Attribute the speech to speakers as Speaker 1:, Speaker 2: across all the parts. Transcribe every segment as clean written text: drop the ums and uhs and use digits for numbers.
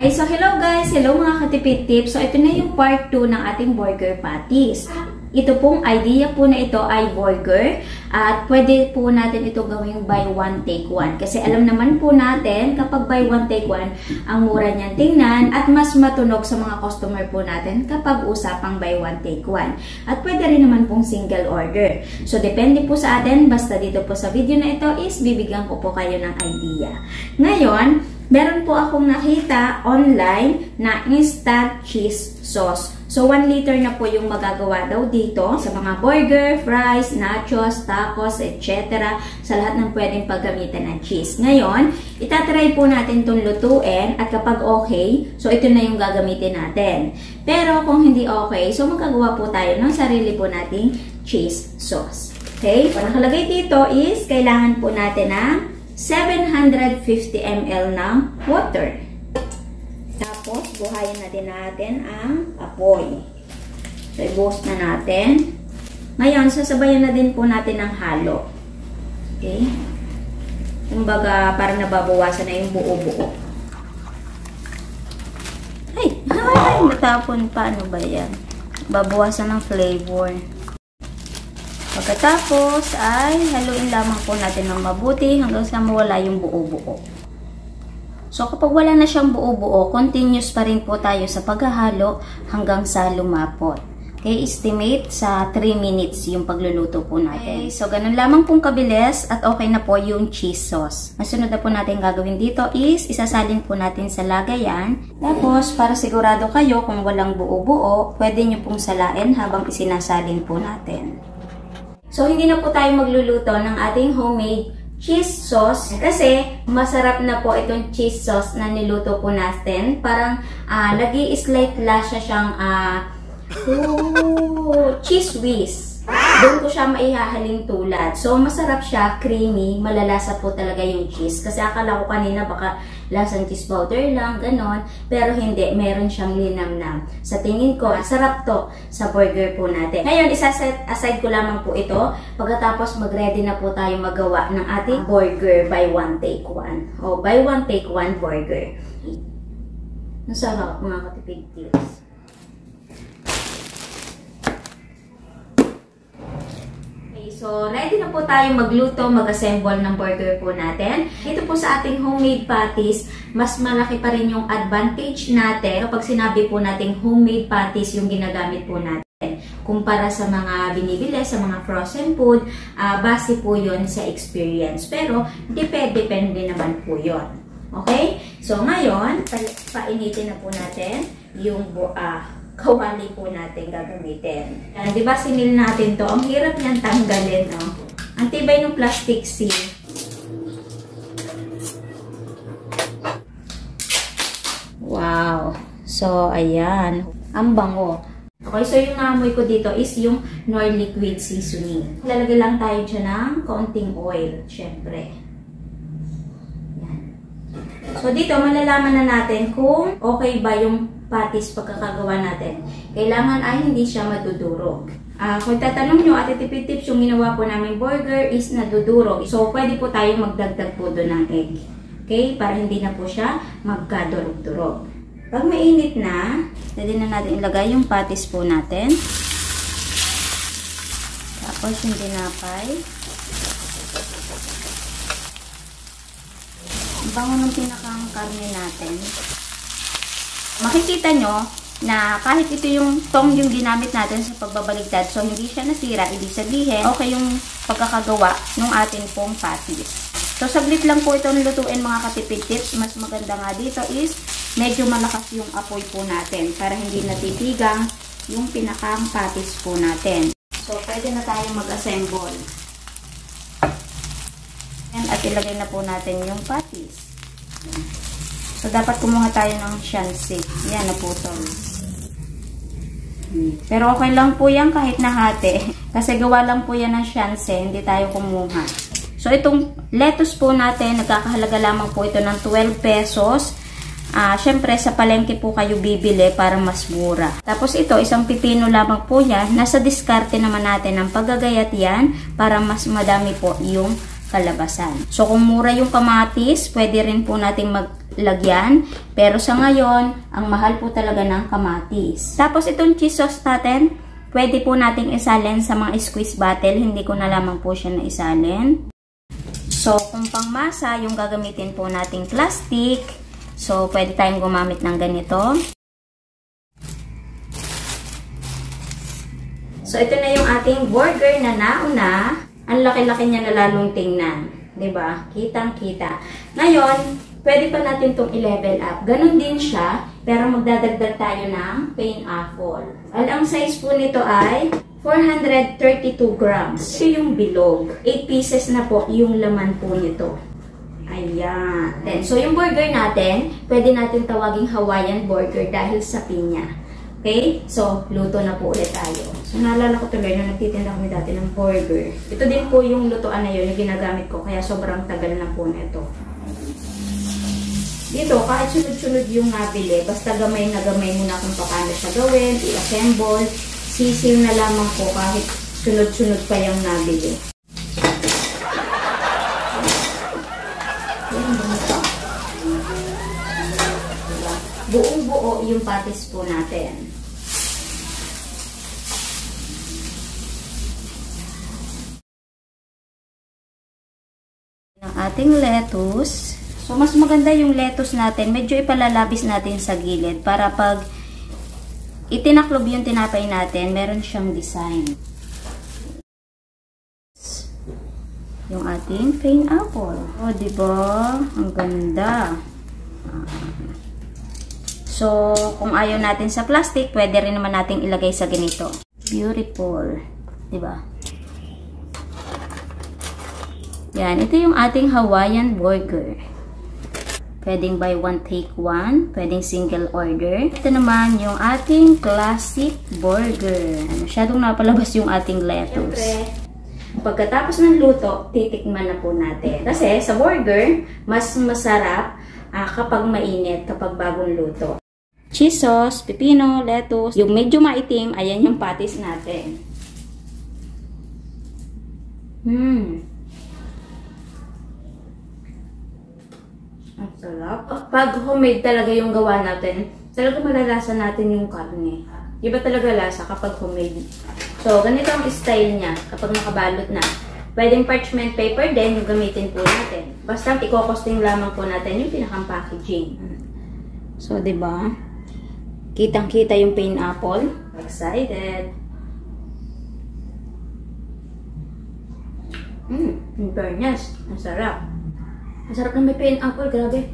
Speaker 1: Okay, so hello guys! Hello mga katipid tips! So ito na yung part 2 ng ating burger patties. Ito pong idea po na ito ay burger at pwede po natin ito gawing buy one take one. Kasi alam naman po natin kapag buy one take one, ang mura niyan tingnan at mas matunog sa mga customer po natin kapag usapang buy one take one. At pwede rin naman pong single order. So depende po sa atin, basta dito po sa video na ito is bibigyan ko po kayo ng idea. Ngayon, meron po akong nakita online na instant cheese sauce. So, 1 liter na po yung magagawa daw dito sa mga burger, fries, nachos, tacos, etc. Sa lahat ng pwedeng paggamitan ng cheese. Ngayon, itatry po natin itong lutuin at kapag okay, so ito na yung gagamitin natin. Pero kung hindi okay, so magagawa po tayo ng sarili po nating cheese sauce. Okay? Ang nakalagay dito is kailangan po natin ng 750 ml ng water. Tapos, buhayin natin ang apoy. So, i-boost na natin. Ngayon, sasabayan na din po natin ng halo. Okay? Kumbaga, parang nababawasan na yung buo-buo. Ay! Natapon pa. Ano ba yan? Babawasan ng flavor. Pagkatapos ay haluin lamang po natin ng mabuti hanggang sa mawala yung buo-buo. So kapag wala na siyang buo-buo, continuous pa rin po tayo sa paghahalo hanggang sa lumapot. Okay, estimate sa 3 minutes yung pagluluto po natin. Okay, so ganun lamang pong kabilis at okay na po yung cheese sauce. Ang sunod na po natin gagawin dito is isasalin po natin sa lagayan. Tapos para sigurado kayo kung walang buo-buo, pwede nyo pong salain habang isinasalin po natin. So, hindi na po tayo magluluto ng ating homemade cheese sauce kasi masarap na po itong cheese sauce na niluto po natin. Parang nag-i-slight siya siyang cheese whiz. Doon ko siya maihahaling tulad. So, masarap siya, creamy, malalasa po talaga yung cheese. Kasi akala ko kanina baka lasang cheese powder lang, ganon. Pero hindi, meron siyang linamnam. Sa tingin ko, sarap to sa burger po natin. Ngayon, isa-set aside ko lamang po ito. Pagkatapos, mag-ready na po tayo magawa ng ating burger by one take one. O, by one take one burger. Nasarap mga katipid tips. So, ready na po tayo magluto, mag-assemble ng burger po natin. Dito po sa ating homemade patties, mas malaki pa rin yung advantage natin kapag sinabi po nating homemade patties yung ginagamit po natin. Kumpara sa mga binibili, sa mga frozen food, base po yun sa experience. Pero, depende naman po yun. Okay? So, ngayon, painitin na po natin yung kawali po natin gagamitin. Yan, di ba sinil natin to? Ang hirap niyan tanggalin, no? Ang tibay ng plastic seal. Wow! So, ayan. Ang bango. Okay, so yung naamoy ko dito is yung Knorr liquid seasoning. Lalagay lang tayo dyan ng kaunting oil, syempre. Yan. So, dito malalaman na natin kung okay ba yung patties pagkakagawa natin. Kailangan ay hindi siya madudurog. Kung tatanong nyo, at tipid tips, yung ginawa po namin burger is nadudurog. So, pwede po tayo magdagdag po doon ng egg. Okay? Para hindi na po siya magkadurog-durog. Pag mainit na, pwede na natin ilagay yung patties po natin. Tapos yung tinapay. Ang bango ng pinakang karne natin. Makikita nyo na kahit ito yung tong yung ginamit natin sa pagbabaligtad, so hindi siya nasira, ibig sabihin, okay yung pagkakagawa ng ating pong patties. So, saglit lang po itong lutuin mga katipid tips. Mas maganda nga dito is medyo malakas yung apoy po natin para hindi natitigang yung pinakang patties po natin. So, pwede na tayong mag-assemble. At ilagay na po natin yung patties. So, dapat kumuha tayo ng shansi. Yan, naputol. Pero okay lang po yan kahit nahati. Kasi gawa lang po yan ng shansi. Hindi tayo kumuha. So, itong lettuce po natin, nagkakahalaga lamang po ito ng 12 pesos. Siyempre, sa palengke po kayo bibili para mas mura. Tapos ito, isang pipino lamang po yan. Nasa diskarte naman natin ang paggagayat yan para mas madami po yung kalabasan. So, kung mura yung kamatis, pwede rin po natin maglagyan. Pero sa ngayon, ang mahal po talaga ng kamatis. Tapos, itong cheese sauce natin, pwede po nating isalin sa mga squeeze bottle. Hindi ko na lamang po siya na isalin. So, kung pangmasa, yung gagamitin po nating plastic. So, pwede tayong gumamit ng ganito. So, ito na yung ating burger na nauna. Ang laki-laki niya na lalong tingnan. Diba? Kitang-kita. Ngayon, pwede pa natin itong i-level up. Ganon din siya, pero magdadagdag tayo ng pineapple. Ang size po nito ay 432 grams. Ito yung bilog. 8 pieces na po yung laman po nito. Ayan. Then, so, yung burger natin, pwede natin tawaging Hawaiian burger dahil sa pinya. Okay? So, luto na po ulit tayo. So, naalala ko tuloy na nagtitinda kami dati ng burger. Ito din po yung lutoan na yun na ginagamit ko. Kaya sobrang tagal na po nito. Dito, kahit sunod-sunod yung nabili, basta gamay na gamay muna kung paano siya gawin, i-assemble, sisiw na lamang po kahit sunod-sunod pa yung nabili. Buong-buo yung patis po natin. Ang ating lettuce. So, mas maganda yung lettuce natin. Medyo ipalalabis natin sa gilid para pag itinaklob yung tinapay natin, meron siyang design. Yung ating pineapple. O, diba? Ang ganda. So, kung ayaw natin sa plastic, pwede rin naman natin ilagay sa ganito. Beautiful. Diba? Yan. Ito yung ating Hawaiian burger. Pwedeng buy one, take one. Pwedeng single order. Ito naman yung ating classic burger. Masyadong napalabas yung ating lettuce. Siyempre, pagkatapos ng luto, titikman na po natin. Kasi sa burger, mas masarap kapag mainit, kapag bagong luto. Cheese sauce, pipino, lettuce. Yung medyo maitim, ayan yung patis natin. Ang sarap. Pag homemade talaga yung gawa natin, talaga malalasan natin yung karne. Iba talaga lasa kapag homemade. So, ganito ang style niya kapag nakabalot na. Pwedeng parchment paper din yung gamitin po natin. Basta i-costing lamang po natin yung pinakang packaging. So, diba? Kitang-kita yung pineapple. Excited. In fairness, ang sarap. Ang sarap na may pineapple, grabe.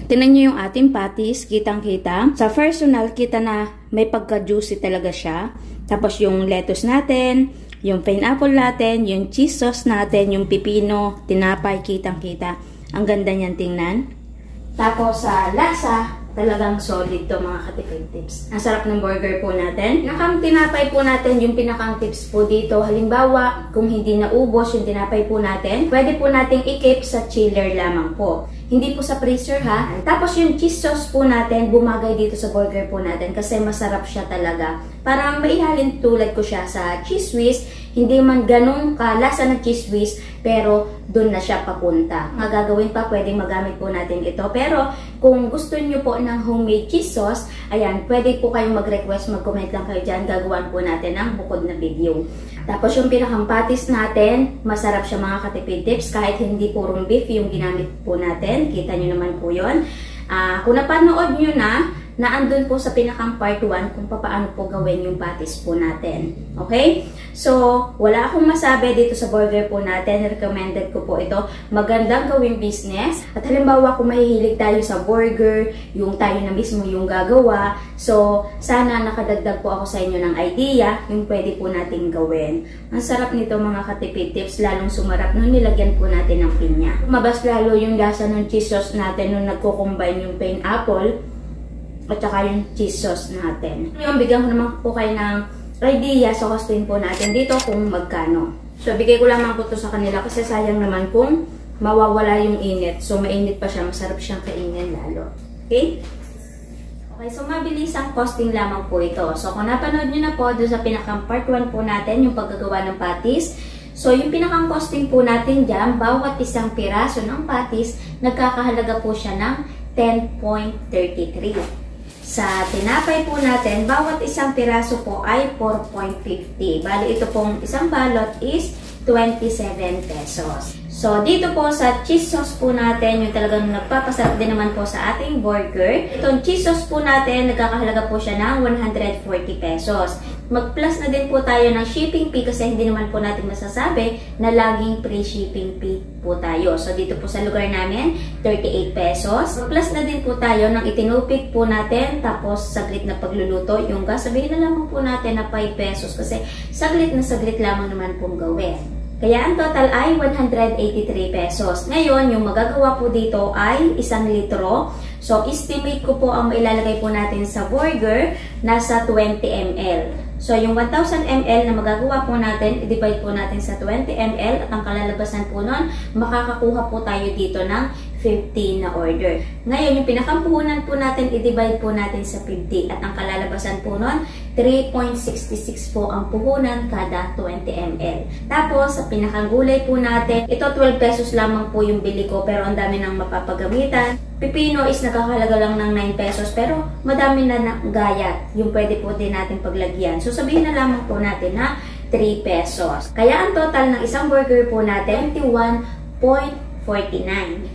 Speaker 1: Tingnan nyo yung ating patis, kitang-kita. Sa personal, kita na may pagka-juicy talaga siya. Tapos yung lettuce natin, yung pineapple natin, yung cheese sauce natin, yung pipino, tinapay, kitang-kita. Ang ganda niyan tingnan. Tapos sa lasa, talagang solid to mga katipid tips. Ang sarap ng burger po natin. Pinakang tinapay po natin, yung pinakang tips po dito. Halimbawa, kung hindi naubos yung tinapay po natin, pwede po nating i-keep sa chiller lamang po. Hindi po sa freezer ha. Tapos yung cheese sauce po natin, bumagay dito sa burger po natin kasi masarap siya talaga. Parang maihalin tulad ko siya sa cheese whiz. Hindi man ganun kalasa ng cheese whiz, pero doon na siya papunta. Magagawin pa, pwedeng magamit po natin ito. Pero kung gusto nyo po ng homemade cheese sauce, ayan, pwede po kayong mag-request, mag-comment lang kayo dyan. Gagawan po natin ng bukod na video. Tapos yung pinakampatis natin, masarap siya mga katipid tips. Kahit hindi purong beef yung ginamit po natin. Kita nyo naman po yun. Kung napanood nyo na andun po sa pinakang part 1 kung paano po gawin yung patis po natin. Okay? So, wala akong masabi dito sa burger po natin. Recommended ko po ito. Magandang gawing business. At halimbawa kung mahihilig tayo sa burger, yung tayo na mismo yung gagawa. So, sana nakadagdag po ako sa inyo ng idea yung pwede po nating gawin. Ang sarap nito mga katipid tips, lalong sumarap nung nilagyan po natin ng pinya. Mabas lalo yung lasa ng cheese sauce natin nung nagko-combine yung pineapple at saka yung cheese sauce natin. Ngayon, bigyan ko naman po kayo ng idea sa costing po natin dito kung magkano. So, bigay ko lamang po ito sa kanila kasi sayang naman kung mawawala yung init. So, mainit pa siya. Masarap siyang kainin lalo. Okay? Okay, so mabilis ang costing lamang po ito. So kung napanood nyo na po doon sa pinakang part 1 po natin, yung paggagawa ng patis. So yung pinakang costing po natin dyan, bawat isang piraso ng patis, nagkakahalaga po siya ng 10.33. Sa tinapay po natin, bawat isang piraso po ay 4.50. Bali ito pong isang balot is 27 pesos. So, dito po sa cheese sauce po natin, yung talagang nagpapasarap din naman po sa ating burger. Itong cheese sauce po natin, nagkakahalaga po siya ng 140 pesos. Mag-plus na din po tayo ng shipping fee kasi hindi naman po natin masasabi na laging free shipping fee po tayo. So, dito po sa lugar namin, 38 pesos. Mag-plus na din po tayo ng itinupik po natin, tapos saglit na pagluluto. Yung gas, sabihin na lamang po natin na 5 pesos kasi saglit na saglit lamang naman pong gawin. Kaya ang total ay 183 pesos. Ngayon, yung magagawa po dito ay 1 litro. So, estimate ko po ang mailalagay po natin sa burger, nasa 20 ml. So, yung 1,000 ml na magagawa po natin, i-divide po natin sa 20 ml at ang kalalabasan po nun, makakakuha po tayo dito ng 50 na order. Ngayon, yung pinakampuhunan po natin, i-divide po natin sa 50 at ang kalalabasan po nun, 3.66 po ang puhunan kada 20 ml. Tapos, sa pinakagulay po natin, ito 12 pesos lamang po yung bili ko pero ang dami nang mapapagamitan. Pipino is nakakahalaga lang ng 9 pesos pero madami na gayat yung pwede po din natin paglagyan. So, sabihin na lamang po natin na 3 pesos. Kaya ang total ng isang burger po natin, 21.49.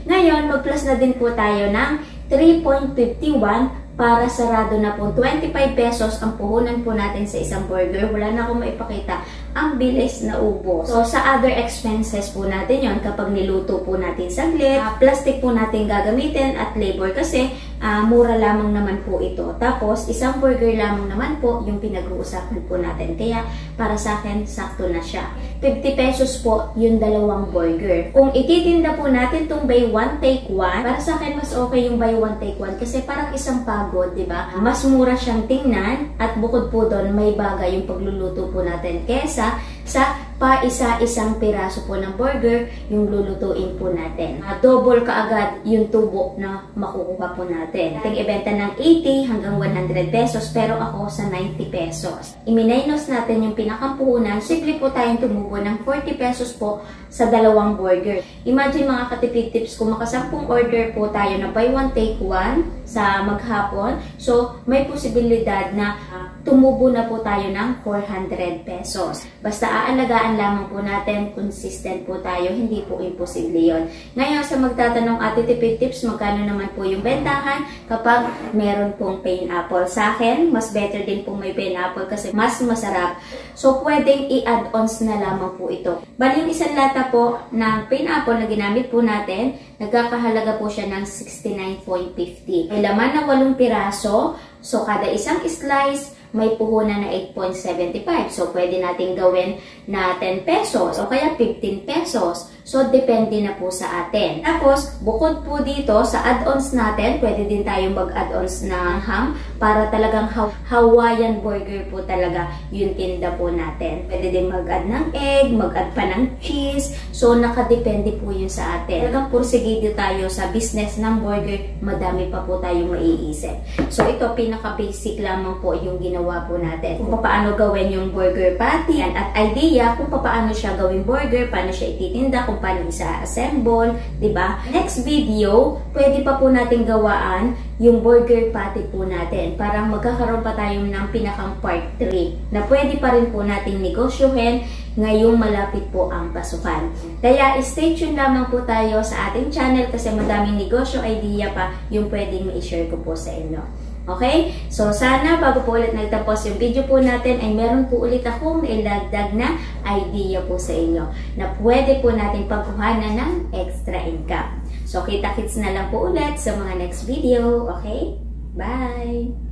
Speaker 1: Ngayon, mag-plus na din po tayo ng 3.51 para sarado na po 25 pesos ang puhunan po natin sa isang burger. Wala na akong maipakita. Ang bilis na ubos. So, sa other expenses po natin yon kapag niluto po natin saglit, plastic po natin gagamitin at labor kasi mura lamang naman po ito. Tapos, isang burger lamang naman po yung pinag-uusapan po natin. Kaya, para sa akin, sakto na siya. 50 pesos po yung dalawang burger. Kung ititinda po natin itong buy one take one, para sa akin mas okay yung buy one take one kasi parang isang pagod, di ba? Mas mura siyang tingnan at bukod po doon may bagay yung pagluluto po natin kesa sa pa isa-isang piraso po ng burger yung lulutuin po natin. Double kaagad yung tubo na makukuha po natin. Ating ibenta ng 80 hanggang 100 pesos pero ako sa 90 pesos. Iminaynos natin yung pinakampuhunan. Simple po tayong tumubo ng 40 pesos po sa dalawang burger. Imagine mga katipid tips kung makasampung order po tayo na buy one take one sa maghapon. So, may posibilidad na tumubo na po tayo ng 400 pesos. Basta aalagaan lamang po natin, consistent po tayo, hindi po imposible yon. Ngayon, sa magtatanong Ate Tipid Tips, magkano naman po yung bentahan kapag meron pong pineapple? Sa akin, mas better din pong may pineapple kasi mas masarap. So, pwedeng i-add-ons na lamang po ito. Bali, yung isang lata po ng pineapple na ginamit po natin, nagkakahalaga po siya ng 69.50. May laman na 8 piraso, so kada isang slice, may puhunan na 8.75. So, pwede natin gawin na 10 pesos o kaya 15 pesos. So, depende na po sa atin. Tapos, bukod po dito sa add-ons natin, pwede din tayong mag-add-ons ng ham para talagang Hawaiian burger po talaga yung tinda po natin. Pwede din mag-add ng egg, mag-add pa ng cheese. So, nakadepende po yun sa atin. Talagang pursigido tayo sa business ng burger, madami pa po tayong maiisip. So, ito pinaka-basic lamang po yung ginawa po natin. Kung paano gawin yung burger patty at idea kung paano siya gawing burger, paano siya ititinda, kung paano isa-assemble, diba? Next video, pwede pa po natin gawaan yung burger patty po natin. Parang magkakaroon pa tayo ng pinakang part 3 na pwede pa rin po natin negosyohin ngayong malapit po ang pasukan. Kaya stay tuned lamang po tayo sa ating channel kasi madaming negosyo idea pa yung pwedeng ma-share ko po sa inyo. Okay? So, sana bago po ulit nagtapos yung video po natin ay meron po ulit akong ilagdag na idea po sa inyo na pwede po natin pagkuhanan ng extra income. So, kita-kits na lang po ulit sa mga next video. Okay? Bye!